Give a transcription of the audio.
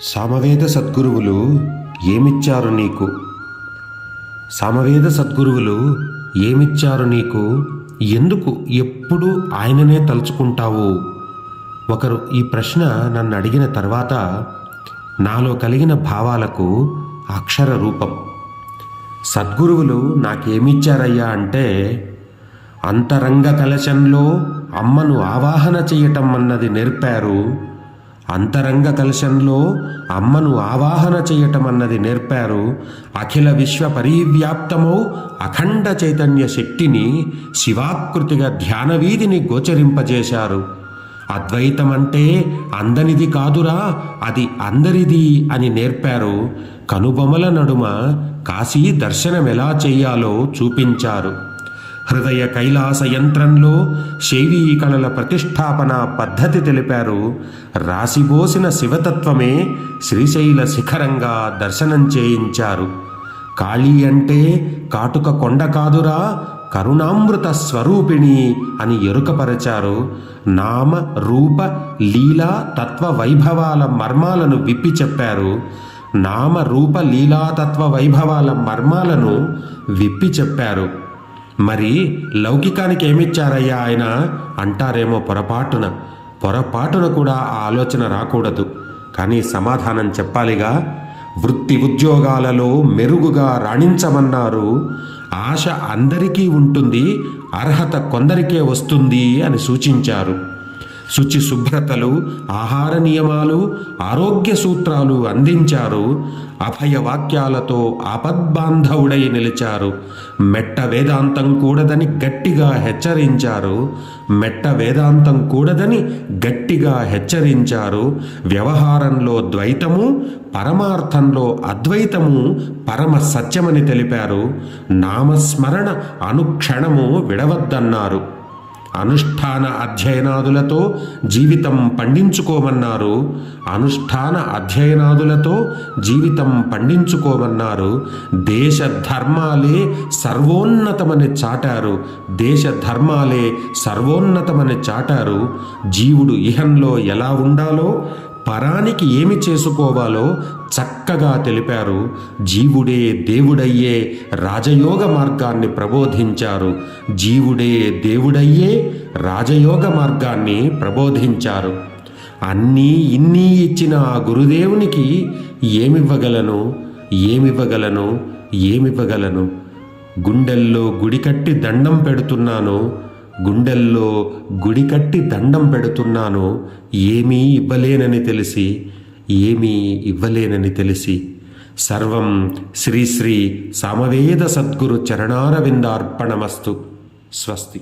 సామవేద సద్గురువులు ఏమిచ్చారు నీకు? సామవేద సద్గురువులు ఏమిచ్చారు నీకు? ఎందుకు ఎప్పుడు ఆయననే తలుచుకుంటావు? ఒకరు ఈ ప్రశ్న నన్ను అడిగిన తర్వాత నాలో కలిగిన భావాలకు అక్షర రూపం. సద్గురువులు నాకేమిచ్చారయ్యా అంటే, అంతరంగ కలశంలో అమ్మను ఆవాహన చేయటం అన్నది నేర్పారు. అంతరంగ కలశంలో అమ్మను ఆవాహన చేయటం అన్నది నేర్పారు. అఖిల విశ్వ పరివ్యాప్తమౌ అఖండ చైతన్య శక్తిని శివాకృతిగా ధ్యానవీధిని గోచరింపజేశారు. అద్వైతం అంటే అందనిది కాదురా, అది అందరిది అని నేర్పారు. కనుబొమల నడుమ కాశీ దర్శనం ఎలా చేయాలో చూపించారు. హృదయ కైలాస యంత్రంలో శైవీ కళల ప్రతిష్టాపన పద్ధతి తెలిపారు. రాసిబోసిన శివతత్వమే శ్రీశైల శిఖరంగా దర్శనం చేయించారు. కాళీ అంటే కాటుక కొండ కాదురా, కరుణామృత స్వరూపిణి అని ఎరుకపరచారు. నామ రూప లీలా తత్వ వైభవాల మర్మాలను విప్పి చెప్పారు. నామ రూప లీలాతత్వ వైభవాల మర్మాలను విప్పి చెప్పారు. మరి లౌకికానికి ఏమిచ్చారయ్యా ఆయన అంటారేమో పొరపాటున కూడా ఆ ఆలోచన రాకూడదు. కానీ సమాధానం చెప్పాలిగా. వృత్తి ఉద్యోగాలలో మెరుగుగా రాణించమన్నారు. ఆశ అందరికీ ఉంటుంది, అర్హత కొందరికే వస్తుంది అని సూచించారు. శుచి శుభ్రతలు, ఆహార నియమాలు, ఆరోగ్య సూత్రాలు అందించారు. అభయ వాక్యాలతో ఆపద్బాంధవుడై నిలిచారు. మెట్ట వేదాంతం కూడదని గట్టిగా హెచ్చరించారు. మెట్ట వేదాంతం కూడదని గట్టిగా హెచ్చరించారు. వ్యవహారంలో ద్వైతము, పరమార్థంలో అద్వైతము పరమ సత్యమని తెలిపారు. నామస్మరణ అనుక్షణము విడవద్దన్నారు. అనుష్ఠాన అధ్యయనాదులతో జీవితం పండించుకోమన్నారు. అనుష్ఠాన అధ్యయనాదులతో జీవితం పండించుకోమన్నారు. దేశ ధర్మాలే సర్వోన్నతమని చాటారు. దేశ ధర్మాలే సర్వోన్నతమని చాటారు. జీవుడు ఇహంలో ఎలా ఉండాలో, పరానికి ఏమి చేసుకోవాలో చక్కగా తెలిపారు. జీవుడే దేవుడయ్యే రాజయోగ మార్గాన్ని ప్రబోధించారు. జీవుడే దేవుడయ్యే రాజయోగ మార్గాన్ని ప్రబోధించారు. అన్నీ ఇన్నీ ఇచ్చిన ఆ గురుదేవునికి ఏమివ్వగలను? గుండెల్లో గుడి కట్టి దండం పెడుతున్నాను. ఏమీ ఇవ్వలేనని తెలిసి. సర్వం శ్రీ శ్రీ సామవేద సద్గురు చరణారవిందార్పణమస్తు. స్వస్తి.